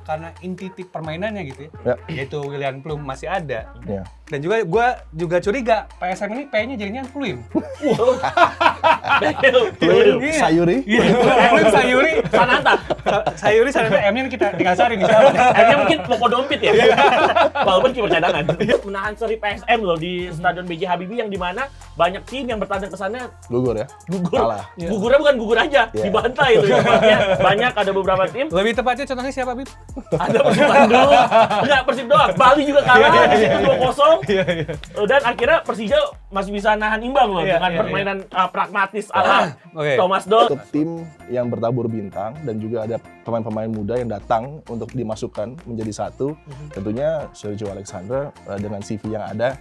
karena inti permainannya gitu ya, yaitu Willian Pluim masih ada. Ya. Dan gue juga curiga PSM ini P-nya jadinya Pluim. Pluim, Iya. Sayuri. Pluim Sayuri. Sananta. Sayuri sampai M-nya kita dikasarin nih siapa? Akhirnya mungkin Loko Dompit ya. Walaupun kiper cadangan. Menahan seri PSM loh di Stadion B.J. Habibie yang dimana banyak tim yang bertandang ke sana Gugur ya. gugur. Kalah. Gugurnya bukan gugur aja, dibantai itu. Ya. Banyak ada beberapa tim. Lebih tepatnya contohnya siapa, Bib? Ada Persib Bandung. Enggak Persib doang. Bali juga kalah di situ 2-0. Dan akhirnya Persija masih bisa nahan imbang loh dengan permainan pragmatis ala Thomas Doll. Untuk tim yang bertabur bintang dan juga ada pemain-pemain muda yang datang untuk dimasukkan menjadi satu, tentunya Sergio Alexander dengan CV yang ada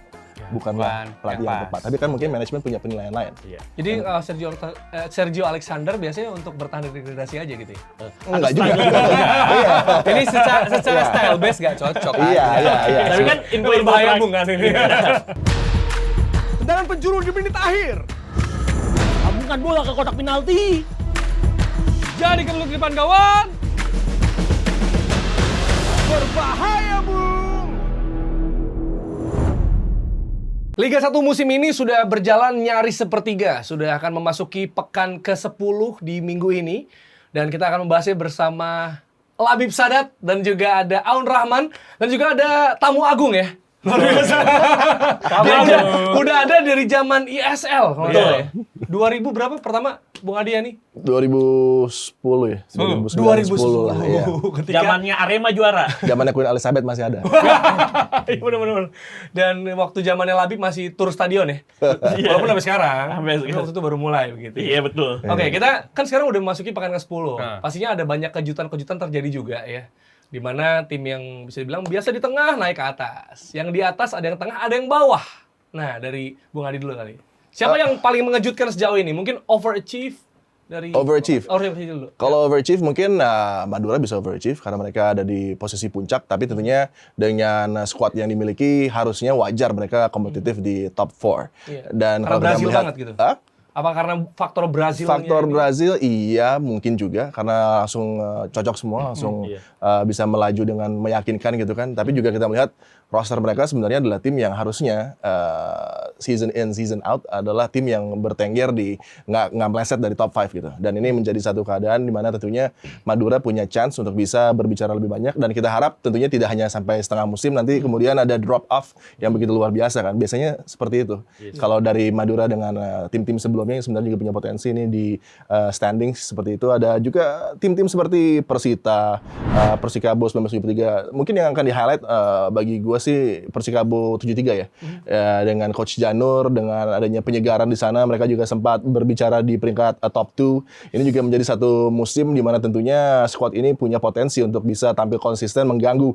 bukanlah pelatih yang tepat. Tapi kan mungkin manajemen punya penilaian lain. Jadi Sergio Alexander biasanya untuk bertahan dari degradasi aja gitu ya? Enggak juga. Ini secara style base gak cocok. Iya. Tapi kan info bahaya Bung kan ini. Tendangan penjuru di menit akhir. Sambungkan bola ke kotak penalti. Jadi kebelut di depan gawang. Berbahaya, Bung. Liga 1 musim ini sudah berjalan nyaris sepertiga. Sudah akan memasuki pekan ke-10 di minggu ini. Dan kita akan membahasnya bersama Labib Sadat dan juga ada Aun Rahman dan juga ada tamu agung ya. Luar biasa. Dia udah ada dari zaman ISL kalau nggak salah ya. 2000 berapa pertama Bung Adi nih? 2010 ya. 2010 lah ya. Zamannya Arema juara. Zamannya Queen Elizabeth masih ada. Iya benar-benar. Dan waktu zamannya Labib masih tur stadion ya. Walaupun sampai sekarang. Tapi waktu itu baru mulai begitu. Iya betul. Oke, kita kan sekarang udah memasuki pekan ke-10. Pastinya ada banyak kejutan-kejutan terjadi juga ya. Di mana tim yang bisa dibilang biasa di tengah naik ke atas. Yang di atas ada yang tengah, ada yang bawah. Nah, dari Bung Adi dulu kali. Siapa yang paling mengejutkan sejauh ini? Mungkin overachieve dari Overachieve. Overachieve dulu. Kalau overachieve mungkin Madura bisa overachieve karena mereka ada di posisi puncak, tapi tentunya dengan squad yang dimiliki harusnya wajar mereka kompetitif di top 4. Iya. Dan Karena kalau kita Brazil melihat, banget gitu. Apa karena faktor Brazil? faktor Brazil iya mungkin juga karena langsung cocok semua, langsung bisa melaju dengan meyakinkan gitu kan. Tapi juga kita melihat roster mereka sebenarnya adalah tim yang harusnya season in season out adalah tim yang bertengger di nggak meleset dari top 5 gitu. Dan ini menjadi satu keadaan di mana tentunya Madura punya chance untuk bisa berbicara lebih banyak dan kita harap tentunya tidak hanya sampai setengah musim nanti kemudian ada drop off yang begitu luar biasa kan. Biasanya seperti itu. Kalau dari Madura dengan tim-tim sebelumnya yang sebenarnya juga punya potensi ini di standing seperti itu, ada juga tim-tim seperti Persita, Persikabo 1973. Mungkin yang akan di-highlight bagi gue sih Persikabo 73 ya. Dengan Coach Janur, dengan adanya penyegaran di sana, mereka juga sempat berbicara di peringkat top 2. Ini juga menjadi satu musim di mana tentunya squad ini punya potensi untuk bisa tampil konsisten mengganggu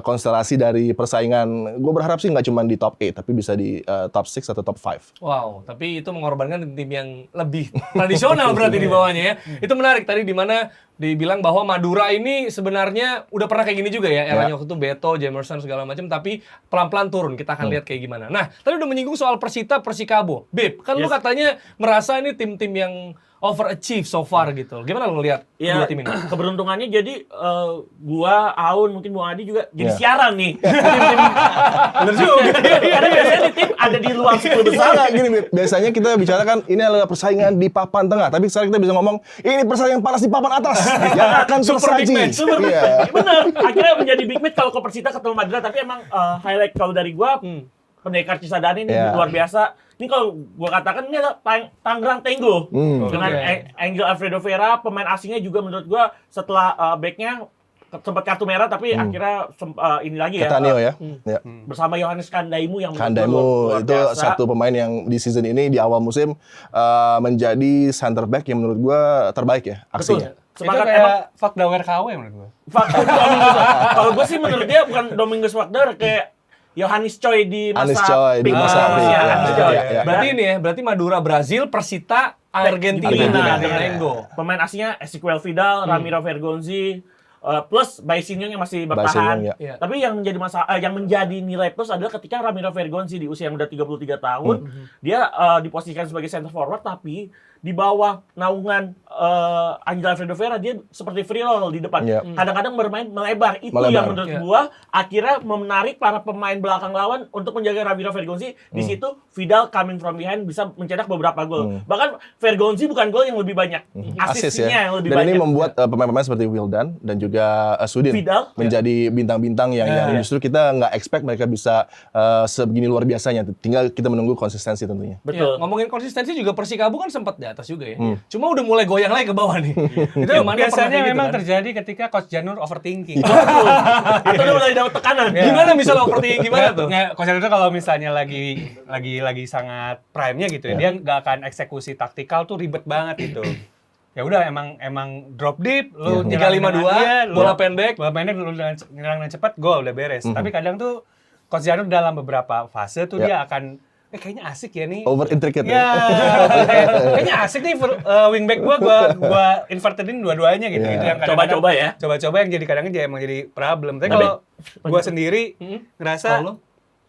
konstelasi dari persaingan. Gue berharap sih nggak cuma di top 8, tapi bisa di top 6 atau top 5. Wow, tapi itu mengorbankan tim yang lebih tradisional berarti di bawahnya ya. Itu menarik tadi di mana dibilang bahwa Madura ini sebenarnya udah pernah kayak gini juga ya. Eranya waktu itu Beto, Jamerson segala macam, tapi pelan-pelan turun. Kita akan lihat kayak gimana. Nah, tadi udah menyinggung soal Persita, Persikabo. Bib, kan lu katanya merasa ini tim-tim yang overachieve so far gitu. Gimana lu ngelihat kedua tim ini? Keberuntungannya jadi gua, Aun, mungkin Bung Adi juga jadi siaran nih. Tim-tim Bener juga. karena biasanya di tim ada di luar 10 besar. Enggak, gini Bib. Biasanya kita bicarakan ini adalah persaingan di papan tengah, tapi sekarang kita bisa ngomong ini persaingan panas di papan atas yang akan tersaji. Iya. Bener. Akhirnya menjadi big match kalau ke Persita ketemu Madura, tapi emang highlight kalau dari gua Pendekar Cisadane ini luar biasa. Ini kalau gua katakan ini adalah Tangerang Tenggo. Dengan Angel Alfredo Vera, pemain asingnya juga menurut gua setelah backnya sempat kartu merah tapi akhirnya ini lagi ya. Ketanio ya. Bersama Yohanes Kandaimu yang Kandaimu itu satu pemain yang di season ini di awal musim menjadi center back yang menurut gua terbaik ya aksinya. Semangat kayak Fuck Dawer KW menurut gue. Kalau gue sih menurut dia bukan Domingos Wagner, kayak Yohanes Choi di masa Anis Choi di masa Berarti ini ya, berarti Madura Brazil, Persita Argentina dan Tenggo. Pemain aslinya Ezequiel Vidal, Ramiro Vergonzi, plus Baisinho yang masih bertahan. Tapi yang menjadi yang menjadi nilai plus adalah ketika Ramiro Vergonzi di usia yang udah 33 tahun, dia diposisikan sebagai center forward tapi di bawah naungan Angel Alfredo Vera dia seperti free roll di depan. Kadang-kadang bermain melebar. Itu yang menurut gua akhirnya menarik para pemain belakang lawan untuk menjaga Ramiro Vergonzi. Di situ Vidal coming from behind bisa mencetak beberapa gol. Bahkan Vergonzi bukan gol yang lebih banyak, asisnya yang lebih dan banyak. ini membuat pemain-pemain seperti Wildan dan juga Sudin Vidal menjadi bintang-bintang yang justru kita nggak expect mereka bisa sebegini luar biasanya. Tinggal kita menunggu konsistensi tentunya. betul. Ngomongin konsistensi juga Persikabo kan sempat di atas juga ya. Cuma udah mulai goyang lagi ke bawah nih. Itu Yang mana biasanya pernah kayak gitu memang kan? terjadi ketika Coach Janur overthinking. Atau udah mulai dapat tekanan. Gimana misalnya overthinking gimana tuh? Nggak, Coach Janur itu kalau misalnya lagi sangat prime-nya gitu ya, dia nggak akan eksekusi taktikal tuh ribet banget gitu. Ya udah emang drop deep, lu 3-5-2, bola pendek, lu nyerang dengan cepat, gol udah beres. Tapi kadang tuh Coach Janur dalam beberapa fase tuh dia akan kayaknya asik ya nih. Over intricate Ya, kayaknya asik nih wingback gua inverterin dua-duanya gitu. Itu yang kadang-kadang Coba-coba ya. Coba-coba yang jadi kadang emang jadi problem. Tapi kalau gua sendiri ngerasa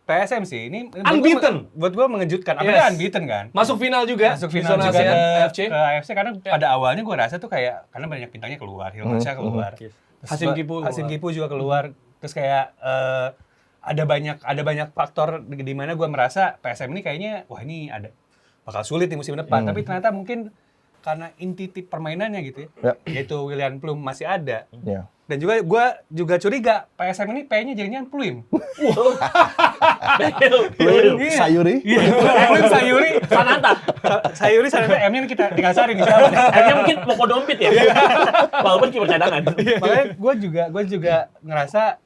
PSM sih ini Unbeaten. buat gua mengejutkan. Apa dia unbeaten kan? Masuk final juga. Masuk di final zona juga ASEAN, ke AFC. AFC karena pada awalnya gua rasa tuh kayak karena banyak bintangnya keluar, Hilmansyah keluar. Terus Hasim Kipu Hasim Kipu juga keluar. Terus kayak ada banyak faktor di mana gue merasa PSM ini kayaknya wah ini bakal sulit di musim depan. Tapi ternyata mungkin karena inti permainannya gitu ya, yaitu Willian Plum masih ada. Dan juga gue juga curiga PSM ini P-nya jadinya Pluim. Sayuri. Pluim Sayuri Sananta. Sayuri M-nya kita tinggal cari nih siapa. Akhirnya mungkin Loko Dompit ya. Walaupun kiper cadangan. Makanya gue juga ngerasa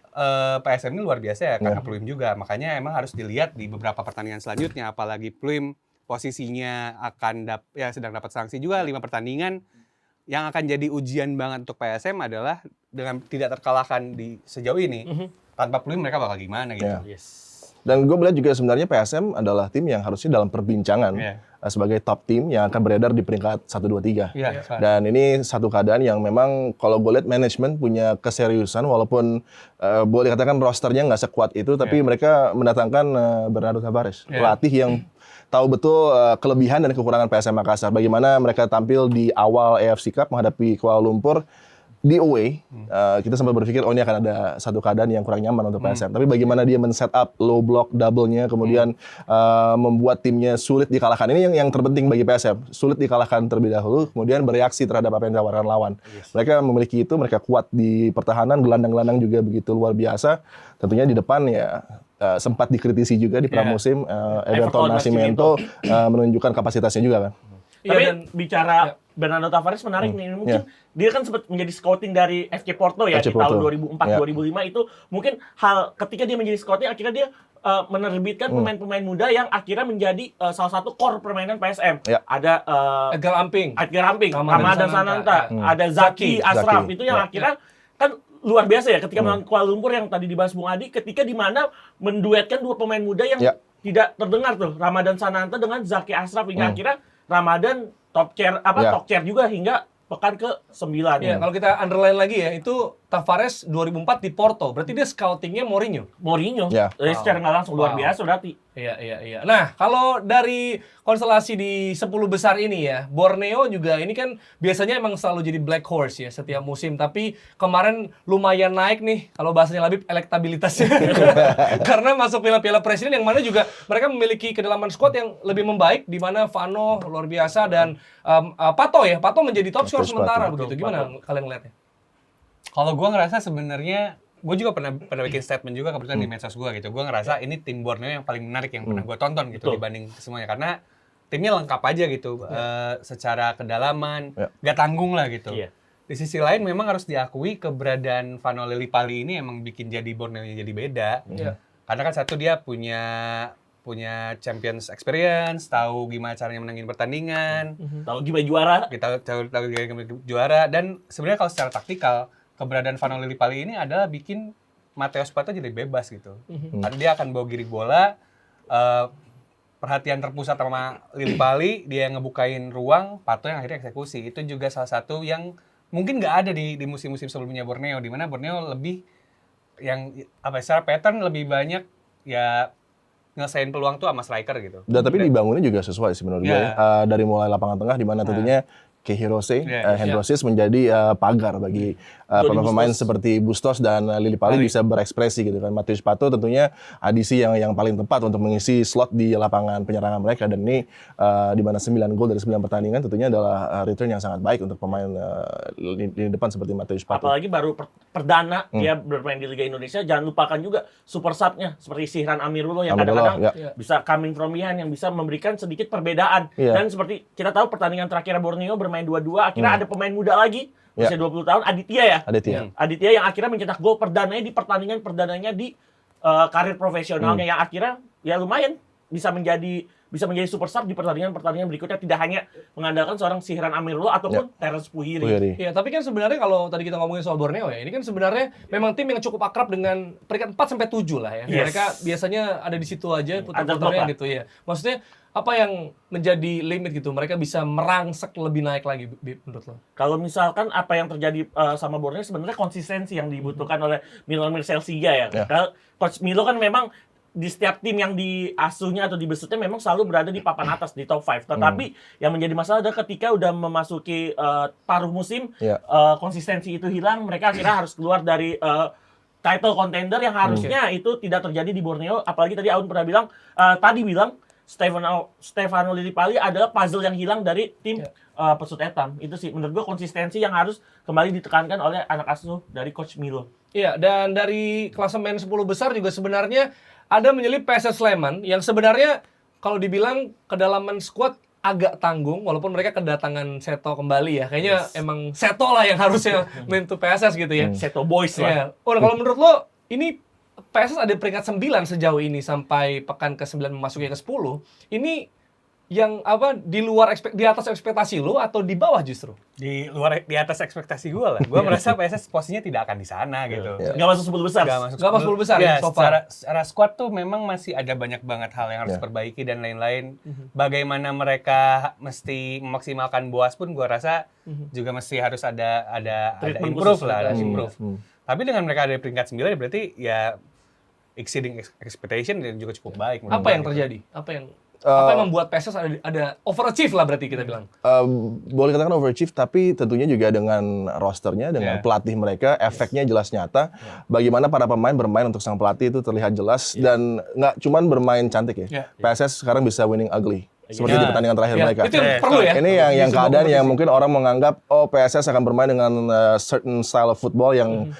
PSM ini luar biasa ya karena Pluim juga. Makanya emang harus dilihat di beberapa pertandingan selanjutnya, apalagi Pluim posisinya sedang dapat sanksi juga 5 pertandingan. Yang akan jadi ujian banget untuk PSM adalah dengan tidak terkalahkan di sejauh ini. Tanpa Pluim mereka bakal gimana gitu. Dan gue melihat juga sebenarnya PSM adalah tim yang harusnya dalam perbincangan sebagai top tim yang akan beredar di peringkat 1, 2, 3. Dan ini satu keadaan yang memang kalau gue lihat manajemen punya keseriusan walaupun boleh dikatakan rosternya nggak sekuat itu, tapi mereka mendatangkan Bernardo Tavares, pelatih yang tahu betul kelebihan dan kekurangan PSM Makassar. Bagaimana mereka tampil di awal AFC Cup menghadapi Kuala Lumpur di away, kita sempat berpikir ini akan ada satu keadaan yang kurang nyaman untuk PSM. Tapi bagaimana dia men-set up low block double-nya, kemudian membuat timnya sulit dikalahkan. Ini yang terpenting bagi PSM, sulit dikalahkan terlebih dahulu, kemudian bereaksi terhadap apa yang ditawarkan lawan. Mereka memiliki itu, mereka kuat di pertahanan, gelandang-gelandang juga begitu luar biasa. Tentunya di depan ya sempat dikritisi juga di pramusim, Everton Nascimento menunjukkan kapasitasnya juga kan. Tapi bicara Bernardo Tavares menarik nih. Mungkin dia kan sempat menjadi scouting dari FC Porto ya FC di tahun Porto. 2004-2005 itu mungkin hal ketika dia menjadi scouting akhirnya dia menerbitkan pemain-pemain muda yang akhirnya menjadi salah satu core permainan PSM. Ada Edgar Amping, Ramadan Sananta, ada Zaki Ashraf itu yang akhirnya kan luar biasa ya ketika melawan Kuala Lumpur yang tadi dibahas Bung Adi, ketika di mana menduetkan dua pemain muda yang tidak terdengar tuh, Ramadan Sananta dengan Zaki Ashraf hingga akhirnya Ramadan top chair juga hingga pekan ke-9. Ya, kalau kita underline lagi ya, itu Tavares 2004 di Porto. Berarti dia scoutingnya Mourinho. Secara nggak langsung luar biasa berarti. Iya. Nah, kalau dari konstelasi di 10 besar ini ya, Borneo juga ini kan biasanya emang selalu jadi black horse ya setiap musim. Tapi kemarin lumayan naik nih, kalau bahasanya Labib, elektabilitasnya. Karena masuk piala-piala presiden yang mana juga mereka memiliki kedalaman squad yang lebih membaik, di mana Vano luar biasa dan Pato menjadi top scorer sementara begitu. Gimana kalian ngeliatnya? Kalau gue ngerasa sebenarnya gue juga pernah bikin statement juga kebetulan di medsos gue gitu. Gue ngerasa ini tim Borneo yang paling menarik yang pernah gue tonton gitu dibanding semuanya karena timnya lengkap aja gitu secara kedalaman, gak tanggung lah gitu. Di sisi lain memang harus diakui keberadaan Vano Lillipali ini emang bikin jadi Borneo-nya jadi beda. Karena kan satu dia punya Champions experience, tahu gimana caranya menangin pertandingan, tahu gimana juara, tahu gimana juara dan sebenarnya kalau secara taktikal keberadaan Vano Lillipali ini adalah bikin Mateus Pato jadi bebas gitu. Dia akan bawa giring bola, perhatian terpusat sama Lillipali, dia yang ngebukain ruang, Pato yang akhirnya eksekusi. Itu juga salah satu yang mungkin nggak ada di musim-musim sebelumnya Borneo, di mana Borneo lebih yang secara pattern lebih banyak ya ngelesain peluang tuh sama striker gitu. Dan tapi dibangunnya juga sesuai sih menurut gue. Dari mulai lapangan tengah di mana tentunya Kehirose, Hendrosis menjadi pagar bagi pemain-pemain seperti Bustos dan Lili Pali bisa berekspresi gitu kan. Matius Pato tentunya adisi yang paling tepat untuk mengisi slot di lapangan penyerangan mereka, dan ini di mana 9 gol dari 9 pertandingan tentunya adalah return yang sangat baik untuk pemain lini depan seperti Matius Pato. Apalagi baru perdana dia bermain di Liga Indonesia, jangan lupakan juga super sub-nya seperti Sihran Amirullah yang kadang-kadang bisa coming from behind, yang bisa memberikan sedikit perbedaan. Dan seperti kita tahu pertandingan terakhir Borneo bermain 2-2, akhirnya ada pemain muda lagi usia 20 tahun, Aditya ya. Aditya yang akhirnya mencetak gol perdananya di pertandingan perdananya di karir profesionalnya, yang akhirnya ya lumayan bisa menjadi super sub di pertandingan berikutnya, tidak hanya mengandalkan seorang Sihran Amirullah ataupun Terence Puhiri. Iya, tapi kan sebenarnya kalau tadi kita ngomongin soal Borneo ya, ini kan sebenarnya memang tim yang cukup akrab dengan peringkat 4 sampai 7 lah ya. Mereka biasanya ada di situ aja putar-putarnya gitu ya. Maksudnya apa yang menjadi limit gitu? Mereka bisa merangsek lebih naik lagi menurut lo? Kalau misalkan apa yang terjadi sama Borneo sebenarnya konsistensi yang dibutuhkan oleh Milan Mircea ya. Coach Milo kan memang di setiap tim yang diasuhnya atau dibesutnya memang selalu berada di papan atas, di top 5. Tetapi yang menjadi masalah adalah ketika udah memasuki paruh musim, konsistensi itu hilang, mereka akhirnya harus keluar dari title contender yang harusnya itu tidak terjadi di Borneo. Apalagi tadi Aun pernah bilang, Stefano Lillipali adalah puzzle yang hilang dari tim Pesut Etam. Itu sih menurut gue konsistensi yang harus kembali ditekankan oleh anak asuh dari Coach Milo. Iya, dan dari klasemen 10 besar juga sebenarnya ada menyelip PSS Sleman yang sebenarnya kalau dibilang kedalaman skuad agak tanggung, walaupun mereka kedatangan Seto kembali ya. Kayaknya emang Seto lah yang harusnya main to PSS gitu ya. Seto Boys lah. Nah, kalau menurut lo ini PSS ada peringkat 9 sejauh ini sampai pekan ke-9 memasuki ke-10. Ini yang di luar di atas ekspektasi lo atau di bawah justru? Di atas ekspektasi gue lah. Gue merasa PSS posisinya tidak akan di sana gitu. Nggak masuk 10 besar. Nggak masuk 10 besar ya, so far. Secara squad tuh memang masih ada banyak banget hal yang harus diperbaiki dan lain-lain. Bagaimana mereka mesti memaksimalkan Boas pun gue rasa juga mesti harus ada improve lah, ada improve. Tapi dengan mereka ada di peringkat 9 berarti ya exceeding expectation dan juga cukup baik. Apa yang terjadi? Apa yang membuat PSS ada overachieve lah berarti kita bilang? Boleh katakan overachieve, tapi tentunya juga dengan rosternya, dengan pelatih mereka, efeknya jelas nyata. Bagaimana para pemain bermain untuk sang pelatih itu terlihat jelas, dan nggak cuman bermain cantik ya. PSS sekarang bisa winning ugly. Seperti di pertandingan terakhir mereka. Itu yang perlu ya. Ini yang keadaan yang mungkin orang menganggap PSS akan bermain dengan certain style of football yang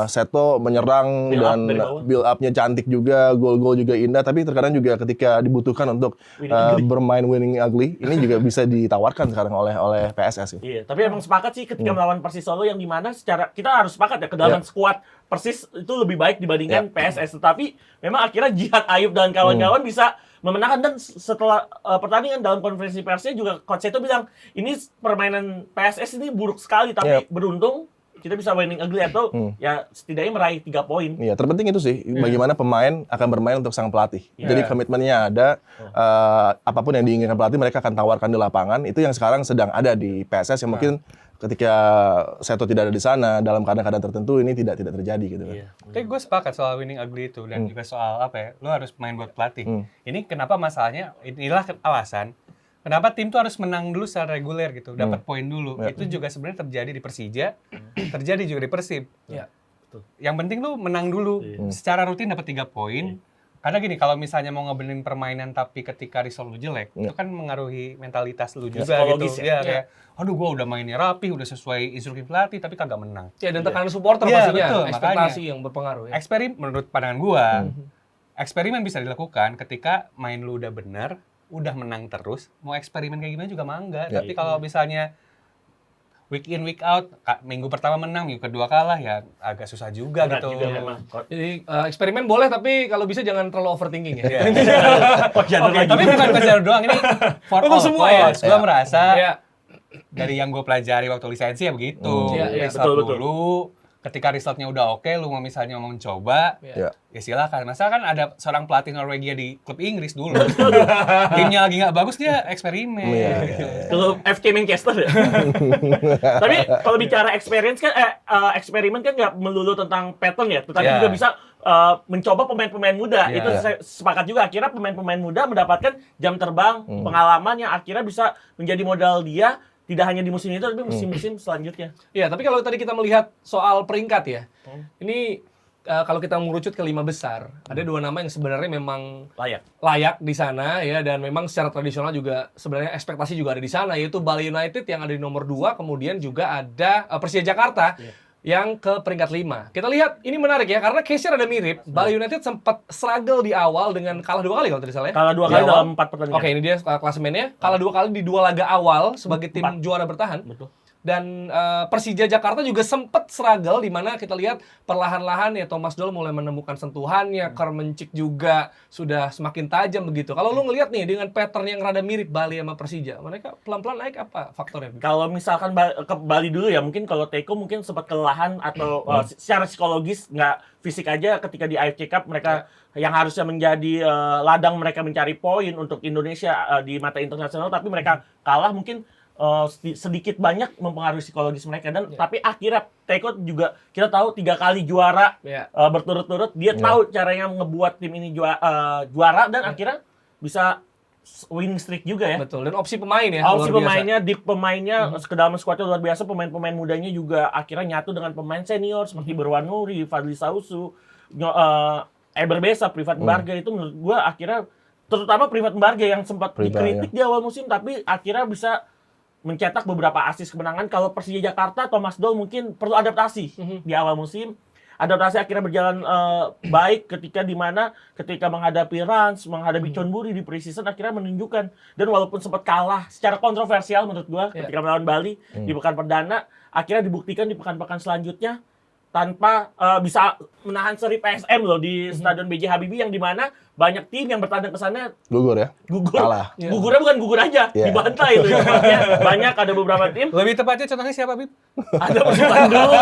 Seto menyerang dan build up-nya cantik juga, gol-gol juga indah, tapi terkadang juga ketika dibutuhkan untuk bermain winning ugly, ini juga bisa ditawarkan sekarang oleh PSS. Iya, tapi emang sepakat sih ketika melawan Persis Solo yang dimana secara kita harus sepakat ya kedalaman skuad Persis itu lebih baik dibandingkan PSS, tetapi memang akhirnya Jihad Ayub dan kawan-kawan bisa memenangkan, dan setelah pertandingan dalam konferensi persnya juga Coach Seto bilang ini permainan PSS ini buruk sekali, tapi beruntung kita bisa winning ugly atau ya setidaknya meraih 3 poin. Iya, terpenting itu sih bagaimana pemain akan bermain untuk sang pelatih. Jadi komitmennya ada, apapun yang diinginkan pelatih mereka akan tawarkan di lapangan. Itu yang sekarang sedang ada di PSS yang mungkin ketika Seto tidak ada di sana dalam keadaan-keadaan tertentu ini tidak terjadi gitu kan. Tapi gue sepakat soal winning ugly itu dan juga soal lo harus main buat pelatih. Ini kenapa masalahnya, inilah alasan kenapa tim tuh harus menang dulu secara reguler gitu, dapat poin dulu. Itu juga sebenarnya terjadi di Persija, terjadi juga di Persib. Yang penting lu menang dulu, secara rutin dapat 3 poin. Karena gini, kalau misalnya mau ngebenerin permainan tapi ketika result lu jelek, itu kan mengaruhi mentalitas lu juga gitu. Ya, kayak, aduh gua udah mainnya rapi, udah sesuai instruksi pelatih, tapi kagak menang. Ya, dan tekanan supporter pastinya, betul, ekspektasi yang berpengaruh. Menurut pandangan gua, eksperimen bisa dilakukan ketika main lu udah benar, udah menang terus, mau eksperimen kayak gimana juga mangga. Tapi kalau misalnya week in week out, minggu pertama menang, minggu kedua kalah, ya agak susah juga gitu. Jadi eksperimen boleh, tapi kalau bisa jangan terlalu overthinking ya. Tapi bukan Coach doang, ini for all semua ya. Gue merasa dari yang gue pelajari waktu lisensi ya begitu. Riset dulu, ketika resultnya udah oke, lu mau misalnya mau mencoba, Ya. ya silakan. Masa kan ada seorang pelatih Norwegia di klub Inggris dulu. Timnya lagi nggak bagus, dia eksperimen. Iya, gitu. Kalau FK Manchester ya. Tapi kalau bicara experience kan, eksperimen kan nggak melulu tentang pattern ya, tetapi Yeah. juga bisa mencoba pemain-pemain muda. Yeah. Itu saya sepakat juga. Akhirnya pemain-pemain muda mendapatkan jam terbang, pengalaman yang akhirnya bisa menjadi modal dia tidak hanya di musim itu, tapi musim-musim selanjutnya. Iya, tapi kalau tadi kita melihat soal peringkat ya, ini kalau kita mengerucut ke 5 besar, ada 2 nama yang sebenarnya memang layak di sana ya, dan memang secara tradisional juga sebenarnya ekspektasi juga ada di sana, yaitu Bali United yang ada di nomor 2, kemudian juga ada Persija Jakarta yang ke peringkat 5. Kita lihat, ini menarik ya, karena case-nya rada mirip. Bali United sempat struggle di awal dengan kalah 2 kali kalau tidak salah ya. Kalah 2 Di kali awal. dalam 4 pertandingan. Oke, ini dia klasemennya. Kalah 2 kali di 2 laga awal sebagai tim juara bertahan. Betul. Dan Persija Jakarta juga sempat struggle, di mana kita lihat perlahan-lahan ya Thomas Doll mulai menemukan sentuhannya, Kermencik juga sudah semakin tajam begitu. Kalau lu ngelihat nih dengan pattern yang rada mirip Bali sama Persija, mereka pelan-pelan naik, apa faktornya? Kalau misalkan ke Bali dulu ya, mungkin kalau Teko mungkin sempat kelelahan atau secara psikologis nggak fisik aja ketika di AFC Cup mereka yang harusnya menjadi ladang mereka mencari poin untuk Indonesia di mata internasional, tapi mereka kalah mungkin sedikit banyak mempengaruhi psikologis mereka dan tapi akhirnya Teko juga kita tahu 3 kali juara berturut-turut, dia tahu caranya ngebuat tim ini juara dan akhirnya bisa winning streak juga ya. Betul, dan opsi pemain ya. Opsi luar biasa. pemainnya, deep pemainnya, ke dalam skuadnya luar biasa. Pemain-pemain mudanya juga akhirnya nyatu dengan pemain senior seperti Berwan Nuri, Fadli Sausu, Eber Besa, Privat Mbarga. Itu menurut gua akhirnya, terutama Privat Mbarga yang sempat dikritik di awal musim, tapi akhirnya bisa mencetak beberapa assist kemenangan. Kalau Persija Jakarta, Thomas Doll mungkin perlu adaptasi di awal musim. Adaptasi akhirnya berjalan baik ketika menghadapi Rans, menghadapi Chonburi di pre-season, akhirnya menunjukkan. Dan walaupun sempat kalah secara kontroversial menurut gua ketika melawan Bali di pekan perdana, akhirnya dibuktikan di pekan-pekan selanjutnya tanpa bisa menahan seri PSM loh di Stadion B.J. Habibie, yang dimana banyak tim yang bertandang ke sana Gugur ya? gugur. Kalah. Gugurnya bukan gugur aja, dibantai itu. Ya. Banyak, ada beberapa tim. Lebih tepatnya contohnya siapa, Bib? Ada Persib Bandung,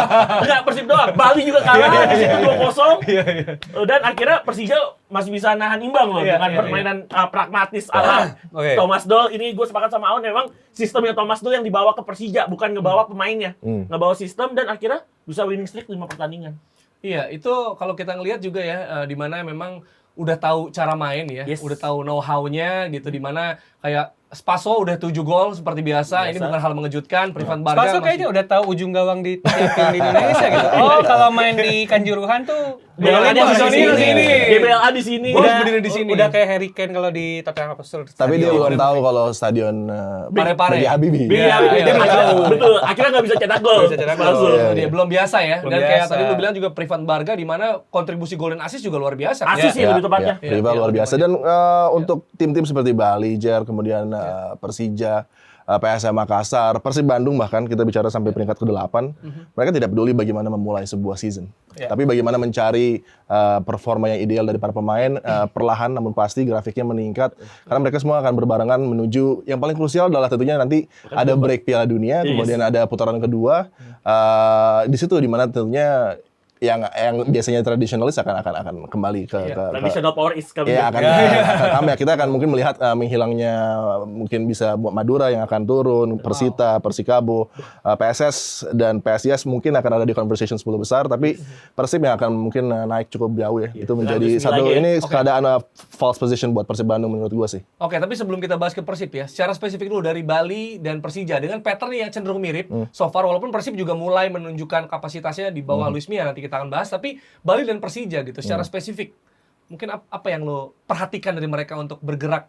enggak Persib doang. Bali juga kalah di situ 2-0. Dan akhirnya Persija masih bisa nahan imbang loh dengan permainan pragmatis ala Thomas Doll. Ini gue sepakat sama Aun, memang sistemnya Thomas Doll yang dibawa ke Persija, bukan ngebawa pemainnya. Ngebawa sistem dan akhirnya bisa winning streak 5 pertandingan. Iya, itu kalau kita ngelihat juga ya, di mana memang udah tahu cara main ya, udah tahu know-how-nya gitu, di mana kayak Spaso udah 7 gol seperti biasa. Ini bukan hal mengejutkan. Privat Mbarga Spaso kayaknya udah tahu ujung gawang di tiap tim di Indonesia gitu. Oh, kalau main di Kanjuruhan tuh DBLA di sini. DBLA di sini. berdiri di sini. Udah kayak Harry Kane kalau di Tottenham Hotspur. Tapi dia belum tahu kalau stadion Pare-Pare. B.J. Habibie. Dia tahu. Betul. Akhirnya nggak bisa cetak gol. Langsung. Dia belum biasa ya. Belum Dan kayak biasa. tadi lu bilang juga Privat Mbarga, di mana kontribusi gol dan assist juga luar biasa. Asis sih lebih tepatnya. Rival luar biasa. Dan untuk tim-tim seperti Bali, Jer, kemudian Persija, PSM Makassar, Persib Bandung bahkan kita bicara sampai peringkat ke-8, mereka tidak peduli bagaimana memulai sebuah season. Tapi bagaimana mencari performa yang ideal dari para pemain, perlahan namun pasti grafiknya meningkat. Karena mereka semua akan berbarengan menuju, yang paling krusial adalah tentunya nanti ada break Piala Dunia, kemudian ada putaran kedua. Di situ dimana tentunya yang biasanya tradisionalis akan kembali ke Traditional power is coming. ya akan comeback. Kita akan mungkin melihat menghilangnya mungkin bisa Madura yang akan turun, Persita, Persikabo, PSS dan PSIS mungkin akan ada di conversation 10 besar, tapi Persib yang akan mungkin naik cukup jauh ya. Itu menjadi satu ini keadaan false position buat Persib Bandung menurut gua sih. Oke, tapi sebelum kita bahas ke Persib ya, secara spesifik dulu dari Bali dan Persija dengan pattern yang cenderung mirip. So far walaupun Persib juga mulai menunjukkan kapasitasnya di bawah Luis Mia, nanti kita akan bahas, tapi Bali dan Persija gitu secara spesifik. Mungkin apa yang lo perhatikan dari mereka untuk bergerak?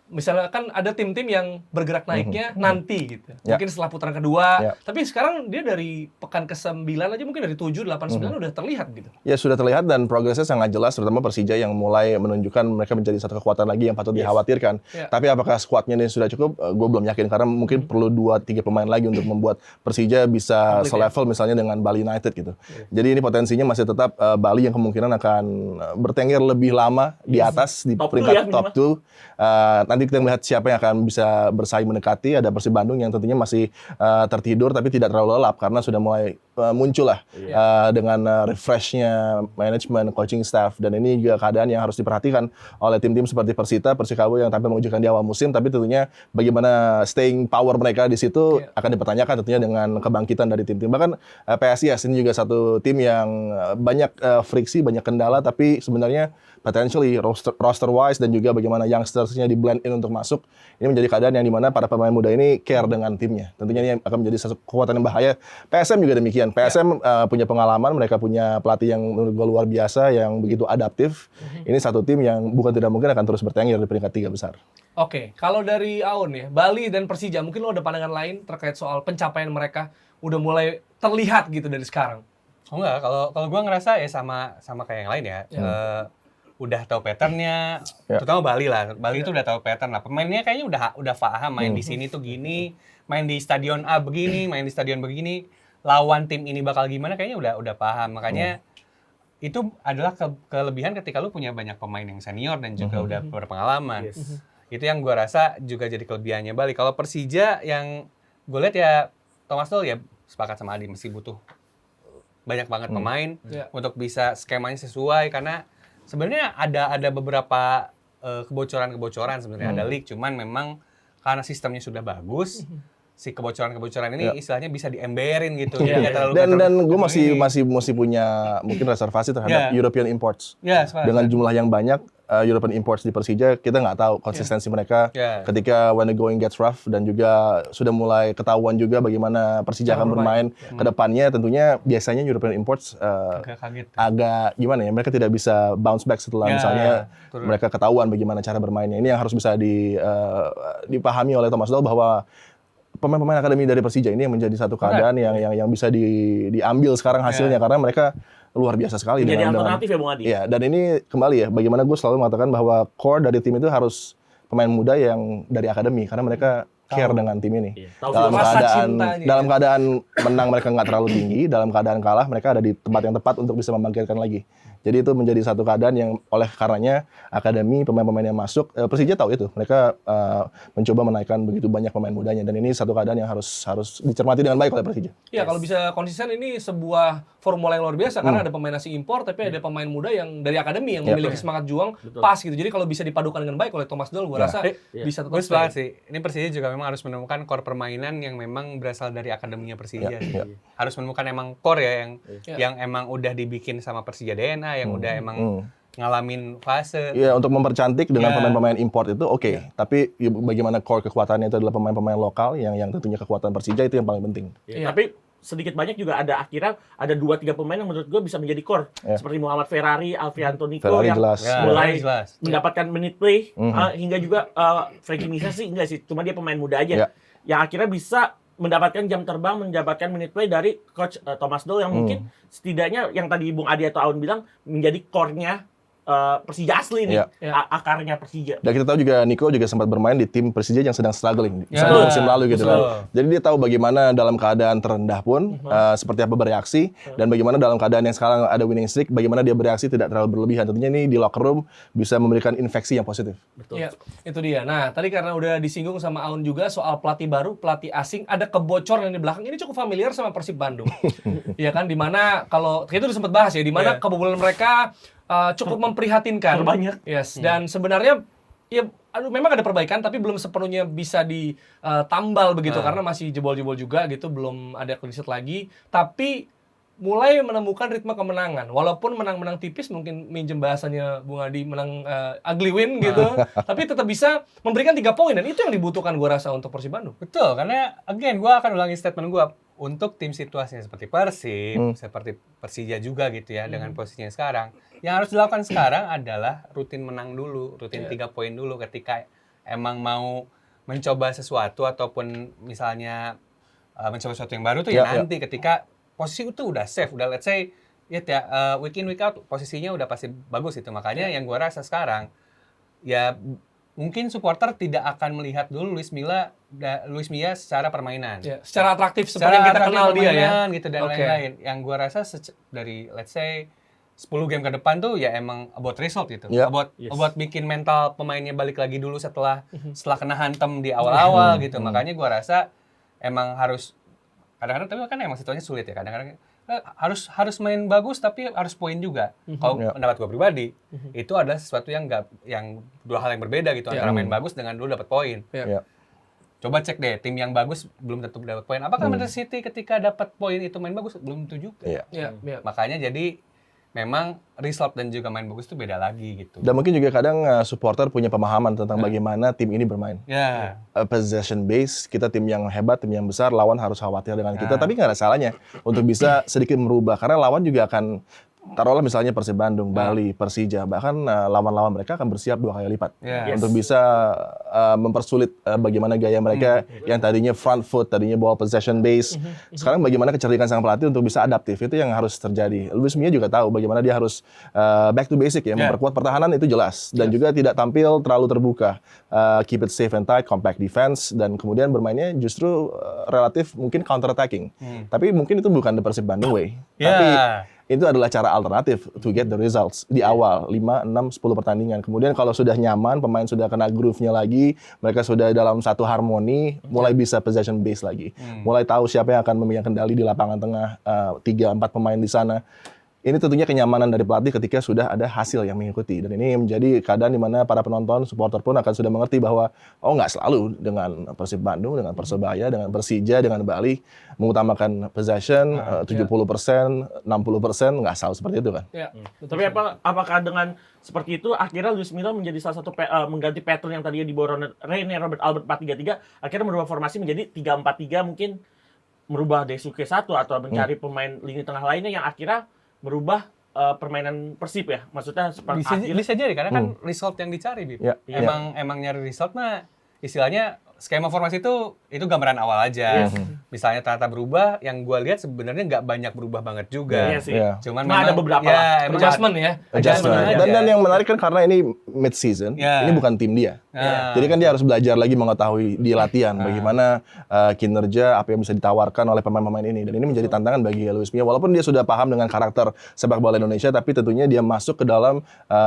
Misalnya kan ada tim-tim yang bergerak naiknya nanti gitu. Mungkin setelah putaran kedua. Tapi sekarang dia dari pekan ke-9 aja mungkin dari 7, 8, 9 udah terlihat gitu. Ya sudah terlihat dan progresnya sangat jelas, terutama Persija yang mulai menunjukkan mereka menjadi satu kekuatan lagi yang patut dikhawatirkan. Tapi apakah skuadnya ini sudah cukup? Gue belum yakin karena mungkin perlu 2-3 pemain lagi untuk membuat Persija bisa selevel misalnya dengan Bali United gitu. Jadi ini potensinya masih tetap Bali yang kemungkinan akan bertengger lebih lama di atas di Top peringkat 2 ya, top 2. nanti kita melihat siapa yang akan bisa bersaing mendekati. Ada Persib Bandung yang tentunya masih tertidur tapi tidak terlalu lelap karena sudah mulai muncul lah dengan refreshnya manajemen, coaching staff, dan ini juga keadaan yang harus diperhatikan oleh tim-tim seperti Persita, Persikabo yang tampil mengejutkan di awal musim, tapi tentunya bagaimana staying power mereka di situ akan dipertanyakan tentunya dengan kebangkitan dari tim-tim. Bahkan PSIS ini juga satu tim yang banyak friksi, banyak kendala, tapi sebenarnya potentially roster wise dan juga bagaimana youngsters-nya di blend in untuk masuk, ini menjadi keadaan yang dimana para pemain muda ini care dengan timnya. Tentunya ini akan menjadi satu kekuatan yang bahaya. PSM juga demikian. PSM punya pengalaman, mereka punya pelatih yang menurut gue luar biasa, yang begitu adaptif. Ini satu tim yang bukan tidak mungkin akan terus bertengger di peringkat 3 besar. Oke, kalau dari Aun ya, Bali dan Persija, mungkin lo ada pandangan lain terkait soal pencapaian mereka udah mulai terlihat gitu dari sekarang? Oh enggak, kalau gue ngerasa ya sama kayak yang lain ya. Udah tahu patternnya, terutama Bali lah. Bali itu udah tahu pattern lah. Pemainnya kayaknya udah paham main di sini tuh gini, main di stadion A begini, main di stadion begini, lawan tim ini bakal gimana, kayaknya udah paham. Makanya itu adalah kelebihan ketika lu punya banyak pemain yang senior dan juga udah berpengalaman. Itu yang gue rasa juga jadi kelebihannya Bali. Kalau Persija yang gue lihat ya, Thomas Doll ya sepakat sama Adi, masih butuh banyak banget pemain untuk bisa skemanya sesuai, karena sebenarnya ada beberapa kebocoran sebenarnya ada leak, cuman memang karena sistemnya sudah bagus, si kebocoran ini istilahnya bisa diemberin gitu. Jadi nggak terlalu Dan gue masih punya mungkin reservasi terhadap European imports. Dengan jumlah yang banyak European imports di Persija, kita nggak tahu konsistensi mereka ketika when the going gets rough, dan juga sudah mulai ketahuan juga bagaimana Persija akan bermain ke depannya. Tentunya biasanya European imports agak gimana ya, mereka tidak bisa bounce back setelah misalnya mereka ketahuan bagaimana cara bermainnya. Ini yang harus bisa dipahami oleh Thomas Doll, bahwa pemain-pemain akademi dari Persija ini yang menjadi satu keadaan yang bisa diambil sekarang hasilnya, karena mereka luar biasa sekali. Jadi alternatif ya Bung Adi? Iya, dan ini kembali ya, bagaimana gue selalu mengatakan bahwa core dari tim itu harus pemain muda yang dari akademi, karena mereka care dengan tim ini. Dalam keadaan menang mereka nggak terlalu tinggi, dalam keadaan kalah mereka ada di tempat yang tepat untuk bisa membangkitkan lagi. Jadi itu menjadi satu keadaan yang oleh karenanya akademi, pemain-pemain yang masuk, Persija tahu itu, mereka mencoba menaikkan begitu banyak pemain mudanya, dan ini satu keadaan yang harus dicermati dengan baik oleh Persija. Iya, kalau bisa konsisten ini sebuah formula yang luar biasa, karena ada pemain asing impor, tapi ada pemain muda yang dari akademi yang memiliki semangat juang pas gitu. Jadi kalau bisa dipadukan dengan baik oleh Thomas Doll, gue rasa bisa tetap banget sih. Ini Persija juga memang harus menemukan core permainan yang memang berasal dari akademinya Persija. Harus menemukan emang core ya yang emang udah dibikin sama Persija DNA, yang udah emang ngalamin fase. Iya, untuk mempercantik dengan pemain-pemain import itu oke. Tapi bagaimana core kekuatannya itu adalah pemain-pemain lokal yang tentunya kekuatan Persija itu yang paling penting. Tapi sedikit banyak juga akhirnya ada 2-3 pemain yang menurut gue bisa menjadi core. Seperti Muhammad Ferrari, Alfianto Nico yang mulai mendapatkan minute play, hingga juga Frankie Misa sih enggak sih, cuma dia pemain muda aja. Yang akhirnya bisa mendapatkan jam terbang, mendapatkan minute play dari coach Thomas Doll yang mungkin setidaknya yang tadi Bung Adi atau Aun bilang menjadi core-nya Persija asli nih, akarnya Persija. Dan kita tahu juga Nico juga sempat bermain di tim Persija yang sedang struggling musim lalu gitu kan. Jadi dia tahu bagaimana dalam keadaan terendah pun seperti apa bereaksi, dan bagaimana dalam keadaan yang sekarang ada winning streak, bagaimana dia bereaksi tidak terlalu berlebihan. Tentunya ini di locker room bisa memberikan infeksi yang positif. Iya, itu dia. Nah, tadi karena udah disinggung sama Aun juga soal pelatih baru, pelatih asing, ada kebocoran di belakang. Ini cukup familiar sama Persib Bandung. Iya kan, dimana kalau kita udah sempat bahas ya, dimana kebobolan mereka cukup memprihatinkan. Banyak. Yes. Dan sebenarnya ya memang ada perbaikan, tapi belum sepenuhnya bisa ditambal begitu, karena masih jebol-jebol juga gitu, belum ada clean sheet lagi. Tapi mulai menemukan ritme kemenangan. Walaupun menang-menang tipis, mungkin minjem bahasanya Bung Adi, menang ugly win gitu. Tapi tetap bisa memberikan 3 poin, dan itu yang dibutuhkan gue rasa untuk Persib Bandung. Betul, karena again gue akan ulangi statement gue. Untuk tim situasinya seperti Persib, seperti Persija juga gitu ya, dengan posisinya sekarang, yang harus dilakukan sekarang adalah rutin menang dulu, rutin 3 poin dulu ketika emang mau mencoba sesuatu, ataupun misalnya mencoba sesuatu yang baru tuh nanti ketika posisi itu udah safe, udah let's say week in week out posisinya udah pasti bagus itu. Makanya yang gua rasa sekarang ya mungkin supporter tidak akan melihat dulu Luis Milla secara permainan. Secara atraktif seperti yang kita kenal dia ya. Gitu dan lain-lain. Yang gua rasa dari let's say 10 game ke depan tuh ya emang about result gitu. Yeah. About bikin mental pemainnya balik lagi dulu setelah kena hantem di awal-awal gitu. Makanya gua rasa emang harus kadang-kadang tapi kan emang situasinya sulit ya. Kadang-kadang harus main bagus tapi harus poin juga. Kalau pendapat gua pribadi, itu adalah sesuatu yang dua hal yang berbeda gitu antara main bagus dengan dulu dapat poin. Ya. Coba cek deh, tim yang bagus belum tentu dapat poin. Apakah Manchester City ketika dapat poin itu main bagus? Belum tentu juga. Iya. Makanya jadi memang result dan juga main bagus itu beda lagi gitu. Dan mungkin juga kadang supporter punya pemahaman tentang bagaimana tim ini bermain. Ya. Possession base, kita tim yang hebat, tim yang besar, lawan harus khawatir dengan kita. Tapi nggak ada salahnya untuk bisa sedikit merubah. Karena lawan juga akan, taruhlah misalnya Persib Bandung, Bali, Persija, bahkan lawan-lawan mereka akan bersiap 2 kali lipat untuk bisa mempersulit bagaimana gaya mereka yang tadinya front foot, tadinya bawa possession base. Sekarang bagaimana kecerdikan sang pelatih untuk bisa adaptif, itu yang harus terjadi. Luis Milla juga tahu bagaimana dia harus back to basic ya, memperkuat pertahanan itu jelas. Dan juga tidak tampil terlalu terbuka. Keep it safe and tight, compact defense, dan kemudian bermainnya justru relatif mungkin counter attacking. Tapi mungkin itu bukan the Persib Bandung way. Tapi itu adalah cara alternatif to get the results di awal 5, 6, 10 pertandingan. Kemudian kalau sudah nyaman, pemain sudah kena groove-nya lagi, mereka sudah dalam satu harmoni, mulai bisa possession base lagi. Mulai tahu siapa yang akan memegang kendali di lapangan tengah, 3-4 pemain di sana. Ini tentunya kenyamanan dari pelatih ketika sudah ada hasil yang mengikuti. Dan ini menjadi keadaan di mana para penonton, supporter pun akan sudah mengerti bahwa nggak selalu dengan Persib Bandung, dengan Persebaya, dengan Persija, dengan Bali mengutamakan possession 70%, 60%, nggak selalu seperti itu kan. Tapi apakah dengan seperti itu akhirnya Luis Milla menjadi salah satu mengganti pattern yang tadinya dibawa Rene Robert Albert 4-3-3, akhirnya merubah formasi menjadi 3-4-3, mungkin merubah Daisuke 1 atau mencari pemain lini tengah lainnya yang akhirnya merubah permainan Persib ya, maksudnya seperti bisa jadi karena kan result yang dicari, Bib. Emang nyari result mah istilahnya skema formasi itu gambaran awal aja. Misalnya ternyata berubah, yang gue lihat sebenarnya nggak banyak berubah banget juga. Iya sih. Cuman ada beberapa adjustment ya. Adjustment. Dan yang menarik kan karena ini mid season, ini bukan tim dia. Jadi kan dia harus belajar lagi mengetahui di latihan bagaimana kinerja, apa yang bisa ditawarkan oleh pemain-pemain ini. Dan ini menjadi tantangan bagi Luis Milla. Walaupun dia sudah paham dengan karakter sepak bola Indonesia, tapi tentunya dia masuk ke dalam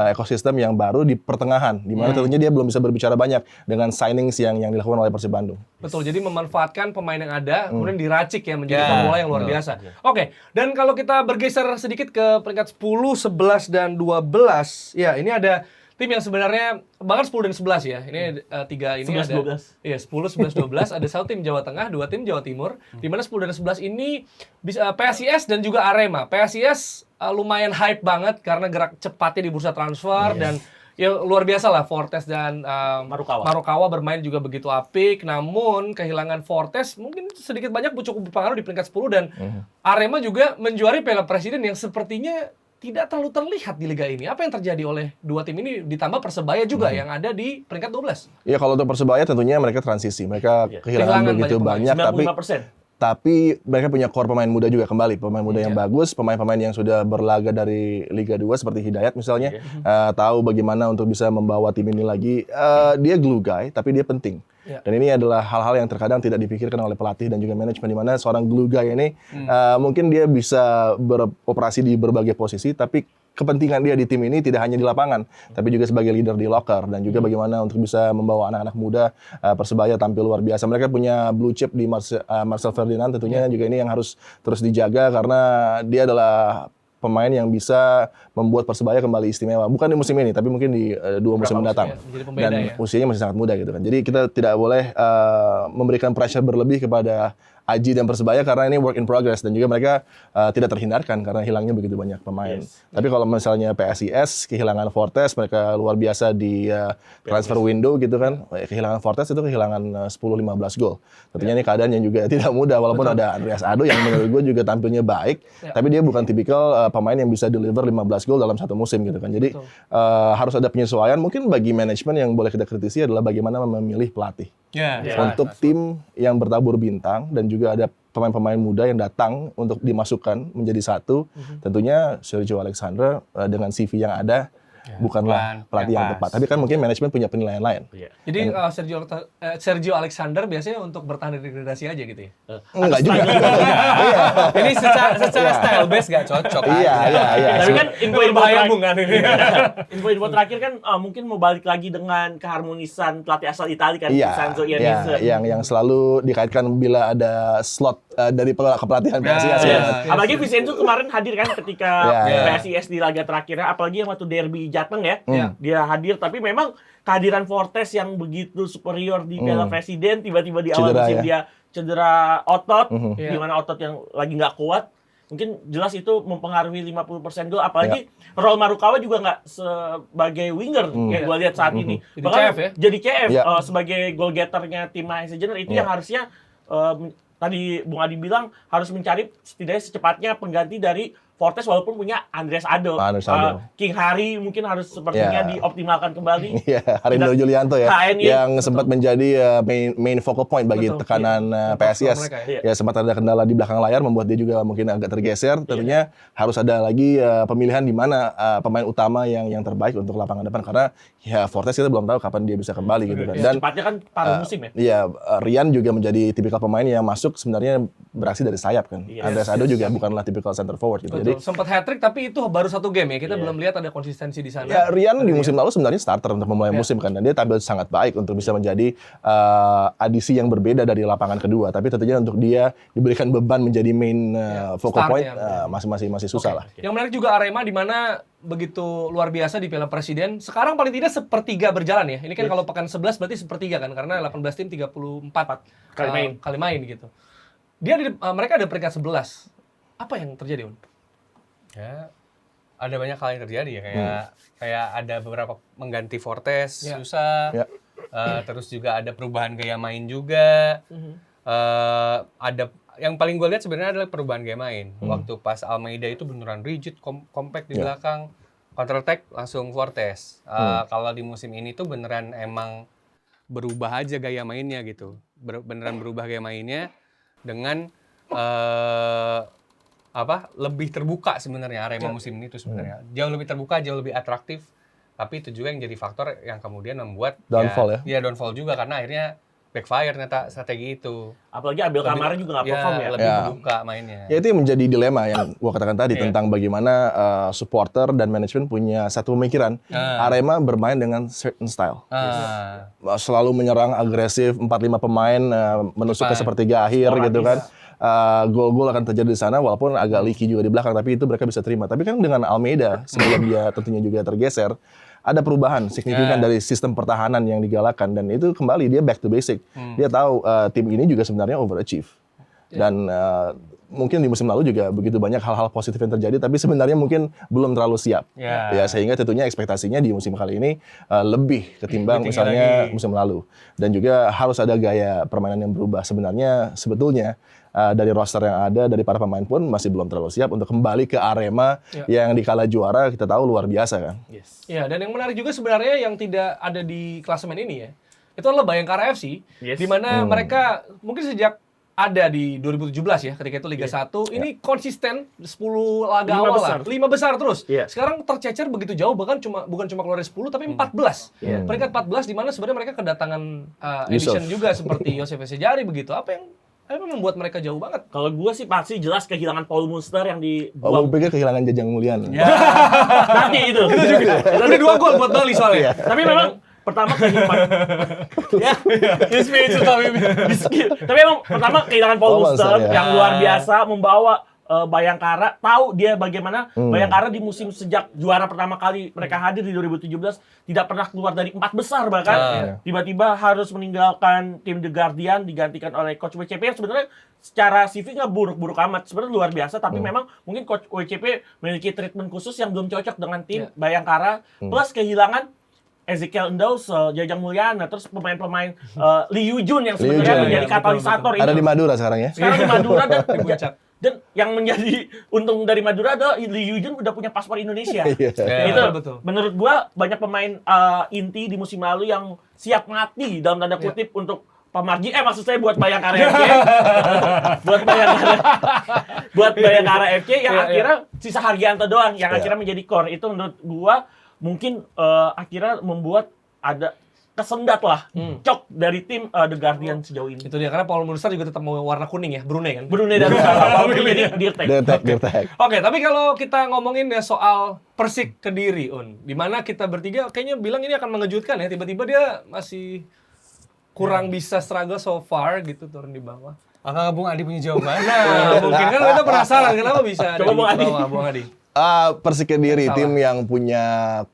ekosistem yang baru di pertengahan, di mana tentunya dia belum bisa berbicara banyak dengan signings yang dilakukan oleh Persib Bandung. Betul, jadi memanfaatkan pemain yang ada, kemudian diracik ya menjadi formula yang luar biasa. Oke, dan kalau kita bergeser sedikit ke peringkat 10, 11, dan 12, ya ini ada tim yang sebenarnya bahkan 10 dan 11 ya. Ini tiga ini 11, ada 12. Iya, 10, 11, 12 ada satu tim Jawa Tengah, 2 tim Jawa Timur. Di mana 10 dan 11 ini bisa PSIS dan juga Arema. PSIS lumayan hype banget karena gerak cepatnya di bursa transfer dan ya luar biasa lah Fortes dan Marukawa bermain juga begitu apik. Namun kehilangan Fortes mungkin sedikit banyak cukup berpengaruh di peringkat 10 dan Arema juga menjuari Piala Presiden yang sepertinya tidak terlalu terlihat di liga ini. Apa yang terjadi oleh dua tim ini ditambah Persebaya juga yang ada di peringkat 12? Ya kalau untuk Persebaya tentunya mereka transisi. Mereka kehilangan begitu banyak 95%. Tapi mereka punya core pemain muda juga kembali, pemain muda yang bagus, pemain-pemain yang sudah berlaga dari Liga 2 seperti Hidayat misalnya, tahu bagaimana untuk bisa membawa tim ini lagi. Dia glue guy, tapi dia penting. Dan ini adalah hal-hal yang terkadang tidak dipikirkan oleh pelatih dan juga manajemen, di mana seorang glue guy ini mungkin dia bisa beroperasi di berbagai posisi, tapi kepentingan dia di tim ini tidak hanya di lapangan, tapi juga sebagai leader di locker dan juga bagaimana untuk bisa membawa anak-anak muda Persebaya tampil luar biasa. Mereka punya blue chip di Marcel Ferdinand, tentunya juga ini yang harus terus dijaga karena dia adalah pemain yang bisa membuat Persebaya kembali istimewa. Bukan di musim ini, tapi mungkin di 2 musim mendatang. Dan usianya masih sangat muda gitu kan. Jadi kita tidak boleh memberikan pressure berlebih kepada Aji dan Persebaya karena ini work in progress dan juga mereka tidak terhindarkan karena hilangnya begitu banyak pemain. Tapi kalau misalnya PSIS kehilangan Fortes, mereka luar biasa di transfer window gitu kan. Kehilangan Fortes itu kehilangan 10-15 gol. Tentunya ini keadaan yang juga tidak mudah walaupun ada Andreas Ado yang menurut gue juga tampilnya baik, tapi dia bukan tipikal pemain yang bisa deliver 15 gol dalam satu musim gitu kan. Jadi harus ada penyesuaian. Mungkin bagi manajemen yang boleh kita kritisi adalah bagaimana memilih pelatih. Untuk tim yang bertabur bintang dan juga ada pemain-pemain muda yang datang untuk dimasukkan menjadi satu, tentunya Sergio Alexander dengan CV yang ada bukanlah bukan pelatih yang yang tepat. pas. Tapi kan mungkin manajemen punya penilaian lain. Jadi Sergio Alexander biasanya untuk bertahan dari degradasi aja gitu ya. Enggak juga. Ini secara style base gak cocok. Iya. Tapi kan info-info Berbahaya, terakhir- Bung, kan ini. info-info terakhir kan mungkin mau balik lagi dengan keharmonisan pelatih asal Italia kan, Iya, Vincenzo iya, Iannese. yang selalu dikaitkan bila ada slot dari kepelatihan PSIS. Iya. ya. Apalagi Vincenzo kemarin hadir kan ketika Iya. PSIS di laga terakhirnya, apalagi yang waktu derby Jateng ya, Iya. dia hadir. Tapi memang kehadiran Fortes yang begitu superior di Piala Presiden, tiba-tiba di awal Cedera, musim ya. dia cedera otot, Iya. di mana otot yang lagi nggak kuat. Mungkin jelas itu mempengaruhi 50% gol, apalagi Rol Marukawa juga nggak sebagai winger yang gue lihat saat ini. Jadi Bahkan CF ya? jadi CF Iya. sebagai goal getternya tim AS Jenner itu Iya. yang harusnya tadi Bung Adi bilang harus mencari setidaknya secepatnya pengganti dari Fortes walaupun punya Andreas Ado. Andreas Ado. King Hari mungkin harus sepertinya Iya. dioptimalkan kembali. Iya, Harindo Julianto ya, HNI, yang sempat menjadi main focal point bagi Betul, tekanan PSIS. mereka ya. Ya sempat ada kendala di belakang layar membuat dia juga mungkin agak tergeser. Tentunya harus ada lagi pemilihan di mana pemain utama yang terbaik untuk lapangan depan karena ya Fortes kita belum tahu kapan dia bisa kembali gitu kan. Dan Cepatnya kan paruh musim ya. iya, Rian juga menjadi tipikal pemain yang masuk sebenarnya beraksi dari sayap kan. Yes. Andreas Ado juga bukanlah tipikal center forward gitu. Jadi Betul. Sempat hat-trick tapi itu baru satu game ya. Kita belum lihat ada konsistensi di sana. ya Rian di musim lalu sebenarnya starter untuk memulai musim kan dan dia tampil sangat baik untuk bisa menjadi adisi yang berbeda dari lapangan kedua. Tapi tentunya untuk dia diberikan beban menjadi main focal start point ya. masih susah lah. Yang menarik juga Arema di mana begitu luar biasa di Piala Presiden. Sekarang paling tidak sepertiga berjalan ya. Ini kan kalau pekan 11 berarti sepertiga kan karena 18 tim 34 kali main gitu. Mereka ada peringkat 11. Apa yang terjadi, Un? Ya, ada banyak hal yang terjadi ya kayak ada beberapa mengganti Fortes Ya. susah. Ya. Terus juga ada perubahan gaya main juga. Ada yang paling gue lihat sebenarnya adalah perubahan gaya main. Waktu pas Almeida itu beneran rigid, compact di Ya. belakang, counter attack langsung Fortes. Kalau di musim ini tuh beneran emang berubah aja gaya mainnya gitu. Beneran berubah gaya mainnya dengan lebih terbuka sebenarnya Arema musim ini tuh sebenarnya. Jauh lebih terbuka, jauh lebih atraktif. Tapi itu juga yang jadi faktor yang kemudian membuat Downfall ya? Iya, downfall juga karena akhirnya backfire ternyata strategi itu. Apalagi Abel Kamara juga nggak perform ya. Lebih Ya. terbuka mainnya. Ya itu yang menjadi dilema yang gua katakan tadi tentang bagaimana supporter dan manajemen punya satu pemikiran. Arema bermain dengan certain style. Selalu menyerang agresif 4-5 pemain menusuk ke sepertiga akhir gitu kan. Gol-gol akan terjadi di sana walaupun agak leaky juga di belakang tapi itu mereka bisa terima. Tapi kan dengan Almeida sebelum dia tentunya juga tergeser ada perubahan signifikan dari sistem pertahanan yang digalakan dan itu kembali dia back to basic. Dia tahu tim ini juga sebenarnya overachieve. Dan mungkin di musim lalu juga begitu banyak hal-hal positif yang terjadi tapi sebenarnya mungkin belum terlalu siap. Ya sehingga tentunya ekspektasinya di musim kali ini lebih ketimbang Lebih tinggi misalnya lagi. musim lalu. Dan juga harus ada gaya permainan yang berubah. Sebetulnya dari roster yang ada, dari para pemain pun masih belum terlalu siap untuk kembali ke Arema yang di kala juara kita tahu luar biasa kan. Ya, dan yang menarik juga sebenarnya yang tidak ada di klasemen ini ya. Itu adalah Bayangkara FC di mana mereka mungkin sejak ada di 2017 ya, ketika itu Liga 1, ini konsisten 10 laga Lima awal besar. lah, 5 besar terus. Iya. Sekarang tercecer begitu jauh, bahkan bukan cuma keluar dari 10 tapi 14. Peringkat 14 di mana sebenarnya mereka kedatangan edition juga seperti Yosef Sejari begitu. Apa yang membuat mereka jauh banget? Kalau gue sih pasti jelas kehilangan Paul Munster yang Oh, dibuang. gue pikir kehilangan Jajang Mulyana. Nanti itu. Udah 2 gol buat Bali soalnya. Tapi memang pertama kehilangan tapi memang pertama kehilangan Paul Paul Munster Munster, ya. yang luar biasa membawa Bayangkara, tahu dia bagaimana Bayangkara di musim sejak juara pertama kali mereka hadir di 2017 tidak pernah keluar dari 4 besar bahkan tiba-tiba harus meninggalkan tim The Guardian digantikan oleh coach WCP yang sebenarnya secara CV nggak buruk-buruk amat, sebenarnya luar biasa tapi memang mungkin coach WCP memiliki treatment khusus yang belum cocok dengan tim Bayangkara plus kehilangan Ezekiel Endaus, Jajang Mulyana, terus pemain-pemain Lee Yujun yang sebenarnya menjadi katalisator Ada ini. di Madura sekarang ya. Sekarang di Madura Puncak. dan yang menjadi untung dari Madura adalah Lee Yujun udah punya paspor Indonesia. Itu Betul. menurut gua banyak pemain inti di musim lalu yang siap mati dalam tanda kutip untuk Pamarji, maksud saya buat Bayangkara FC, buat Bayangkara FC yang akhirnya sisa Hargianto doang yang akhirnya menjadi core. Itu menurut gua mungkin akhirnya membuat ada kesendat lah, cok dari tim The Guardian sejauh ini. Itu dia, karena Paul Merson juga tetap mau warna kuning ya, Brunei kan? Brunei Darussalam, jadi Dirtek. Dirtek. Oke, tapi kalau kita ngomongin ya soal Persik Kediri, di mana kita bertiga kayaknya bilang ini akan mengejutkan ya, tiba-tiba dia masih kurang bisa struggle so far gitu, turun di bawah. Apakah Bung Adi punya jawaban? Nah, mungkin kan kita penasaran kenapa bisa ada Coba di Bung Adi. bawah, Bung Adi. Persik Kediri, tim yang punya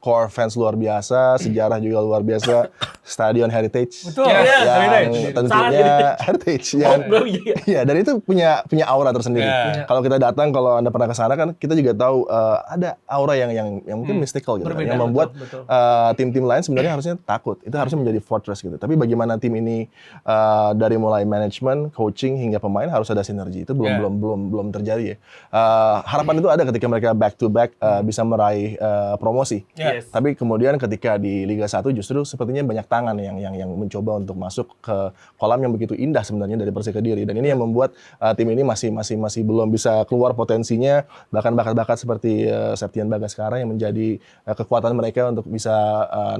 core fans luar biasa, sejarah juga luar biasa, stadion heritage. Betul. Ya, Yang tentunya heritage. Yang, Iya. Iya, dan itu punya aura tersendiri. Ya. Kalau kita datang, kalau Anda pernah ke sana kan, kita juga tahu ada aura yang mungkin mystical gitu, kan, Berbeda, yang membuat betul. tim-tim lain sebenarnya harusnya takut. Itu harusnya menjadi fortress gitu. Tapi bagaimana tim ini dari mulai manajemen, coaching hingga pemain harus ada sinergi. Itu belum terjadi ya. Harapan itu ada ketika mereka back to back bisa meraih promosi. Yes. Tapi kemudian ketika di Liga 1 justru sepertinya banyak tangan yang mencoba untuk masuk ke kolam yang begitu indah sebenarnya dari Persik Kediri, dan ini yang membuat tim ini masih belum bisa keluar potensinya, bahkan bakat-bakat seperti Septian Bagaskara yang menjadi kekuatan mereka untuk bisa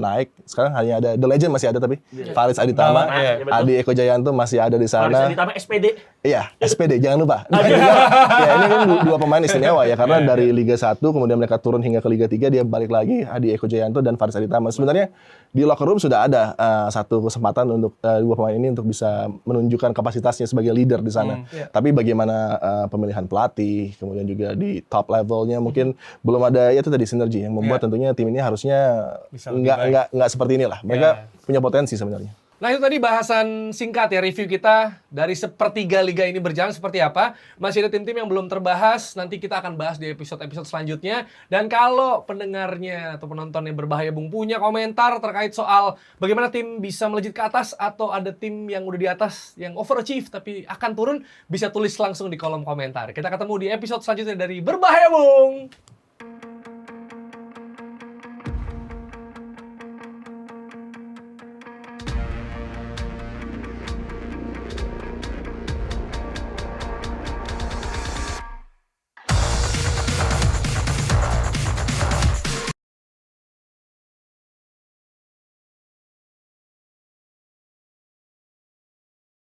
naik. Sekarang hanya ada The Legend masih ada, tapi Faris Aditama, Adi Eko Jayanto masih ada di Faris sana. Aditama SPD. Iya, SPD jangan lupa. Ya, ini kan dua pemain istimewa ya, karena dari Liga 1 kemudian mereka turun hingga ke Liga 3, dia balik lagi, Adi Eko Jayanto dan Faris Aditama. Sebenarnya di locker room sudah ada satu kesempatan untuk dua pemain ini untuk bisa menunjukkan kapasitasnya sebagai leader di sana. Tapi bagaimana pemilihan pelatih, kemudian juga di top levelnya mungkin belum ada, ya itu tadi sinergi yang membuat tentunya tim ini harusnya nggak seperti inilah. Mereka punya potensi sebenarnya. Nah itu tadi bahasan singkat ya, review kita dari sepertiga liga ini berjalan seperti apa. Masih ada tim-tim yang belum terbahas, nanti kita akan bahas di episode-episode selanjutnya. Dan kalau pendengarnya atau penontonnya berbahaya Bung punya komentar terkait soal bagaimana tim bisa melejit ke atas, atau ada tim yang udah di atas yang overachieve tapi akan turun, bisa tulis langsung di kolom komentar. Kita ketemu di episode selanjutnya dari Berbahaya Bung.